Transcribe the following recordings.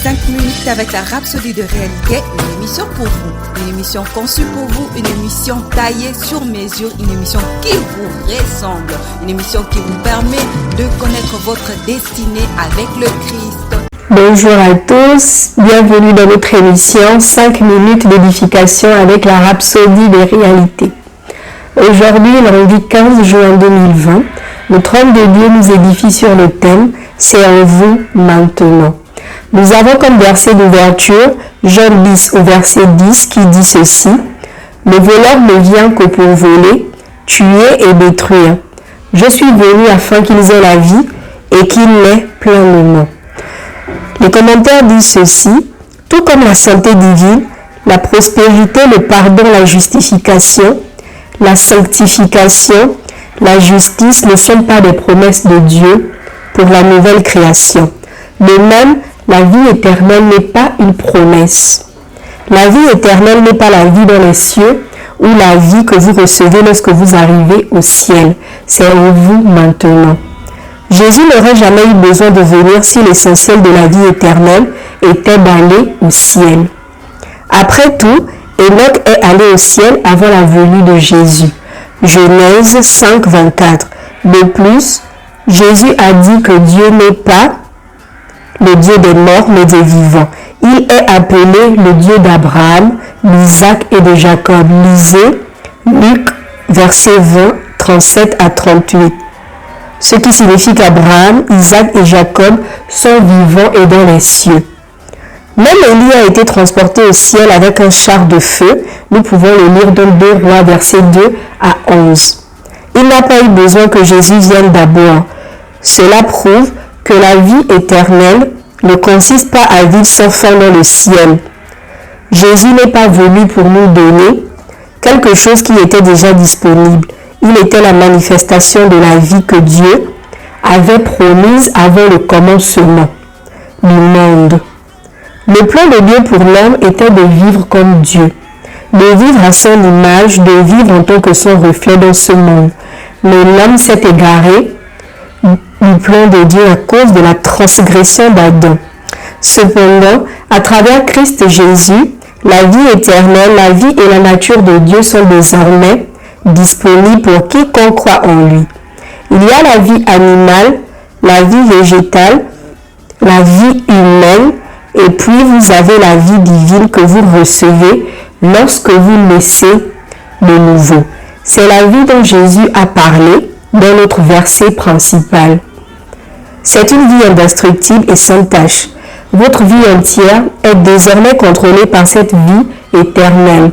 5 minutes avec la Rhapsodie de réalité, une émission pour vous, une émission conçue pour vous, une émission taillée sur mesure, une émission qui vous ressemble, une émission qui vous permet de connaître votre destinée avec le Christ. Bonjour à tous, bienvenue dans notre émission 5 minutes d'édification avec la Rhapsodie des réalités. Aujourd'hui, lundi 15 juin 2020, le trône de Dieu nous édifie sur le thème « C'est en vous maintenant ». Nous avons comme verset d'ouverture Jean 10 au verset 10 qui dit ceci « Le voleur ne vient que pour voler, tuer et détruire. Je suis venu afin qu'ils aient la vie et qu'ils l'aient pleinement. » Les commentaires disent ceci, tout comme la santé divine, la prospérité, le pardon, la justification, la sanctification, la justice ne sont pas des promesses de Dieu pour la nouvelle création. De même, la vie éternelle n'est pas une promesse. La vie éternelle n'est pas la vie dans les cieux ou la vie que vous recevez lorsque vous arrivez au ciel. C'est en vous maintenant. Jésus n'aurait jamais eu besoin de venir si l'essentiel de la vie éternelle était d'aller au ciel. Après tout, Enoch est allé au ciel avant la venue de Jésus. Genèse 5, 24. De plus, Jésus a dit que Dieu n'est pas le Dieu des morts mais des vivants. Il est appelé le Dieu d'Abraham, d'Isaac et de Jacob. Lisez Luc, verset 20, 37 à 38. Ce qui signifie qu'Abraham, Isaac et Jacob sont vivants et dans les cieux. Même Élie a été transporté au ciel avec un char de feu. Nous pouvons le lire dans 2 Rois, versets 2 à 11. Il n'a pas eu besoin que Jésus vienne d'abord. Cela prouve que la vie éternelle ne consiste pas à vivre sans fin dans le ciel. Jésus n'est pas venu pour nous donner quelque chose qui était déjà disponible. Il était la manifestation de la vie que Dieu avait promise avant le commencement du monde. Le plan de Dieu pour l'homme était de vivre comme Dieu, de vivre à son image, de vivre en tant que son reflet dans ce monde. Mais l'homme s'est égaré du plan de Dieu à cause de la transgression d'Adam. Cependant, à travers Christ Jésus, la vie éternelle, la vie et la nature de Dieu sont désormais disponibles pour quiconque croit en lui. Il y a la vie animale, la vie végétale, la vie humaine, et puis vous avez la vie divine que vous recevez lorsque vous naissez de nouveau. C'est la vie dont Jésus a parlé dans notre verset principal. C'est une vie indestructible et sans tache. Votre vie entière est désormais contrôlée par cette vie éternelle.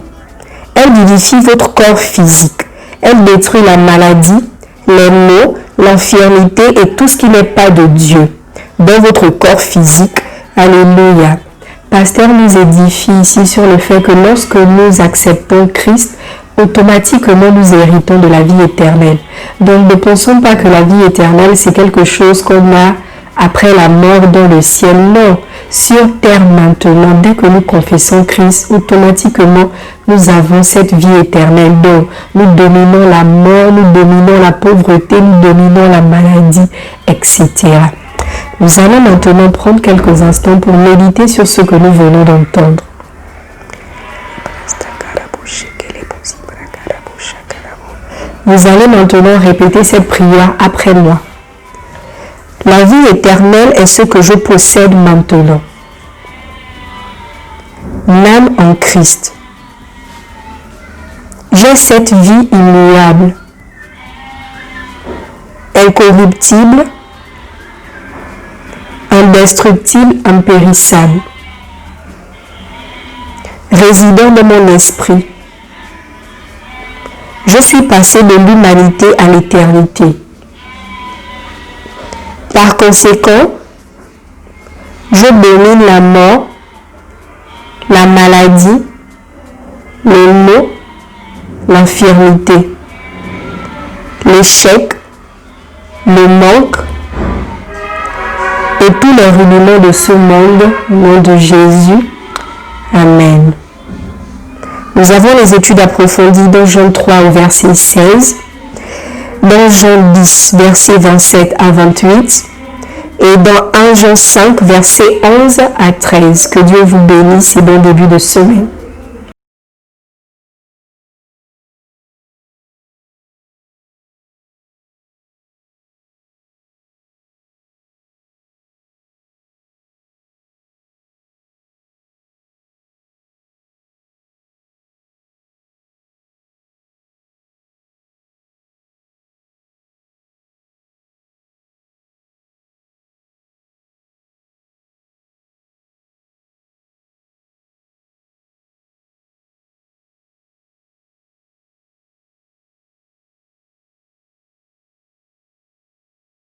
Elle vivifie votre corps physique. Elle détruit la maladie, les maux, l'infirmité et tout ce qui n'est pas de Dieu dans votre corps physique. Alléluia. Pasteur nous édifie ici sur le fait que lorsque nous acceptons Christ, automatiquement nous héritons de la vie éternelle. Donc ne pensons pas que la vie éternelle c'est quelque chose qu'on a après la mort dans le ciel. Non, sur terre maintenant, dès que nous confessons Christ, automatiquement nous avons cette vie éternelle. Donc nous dominons la mort, nous dominons la pauvreté, nous dominons la maladie, etc. Nous allons maintenant prendre quelques instants pour méditer sur ce que nous venons d'entendre. Vous allez maintenant répéter cette prière après moi. La vie éternelle est ce que je possède maintenant. L'âme en Christ. J'ai cette vie immuable, incorruptible, indestructible, impérissable, résidant dans mon esprit. Je suis passé de l'humanité à l'éternité. Par conséquent, je domine la mort, la maladie, les maux, l'infirmité, l'échec, le manque et tous les rudiments de ce monde, au nom de Jésus. Amen. Nous avons les études approfondies dans Jean 3 au verset 16, dans Jean 10, verset 27 à 28, et dans 1 Jean 5, versets 11 à 13. Que Dieu vous bénisse et bon début de semaine.